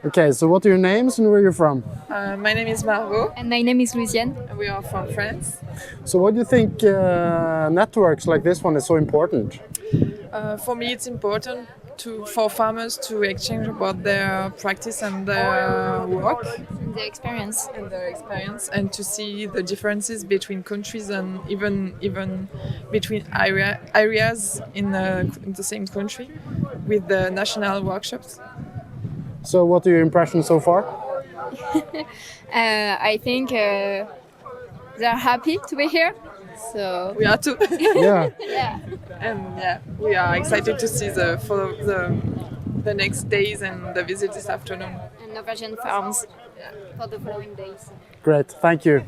Okay, so what are your names and where are you from? My name is Margot. And my name is Louisiane. We are from France. So what do you think networks like this one is so important? For me, it's important for farmers to exchange about their practice and their work The experience. and their experience, and to see the differences between countries and even between areas in the same country with the national workshops. So what are your impressions so far? I think they're happy to be here. So We are too. Yeah. yeah. And yeah, we are excited to see the next days and the visit this afternoon. And Norwegian farms for the following days. Great, thank you.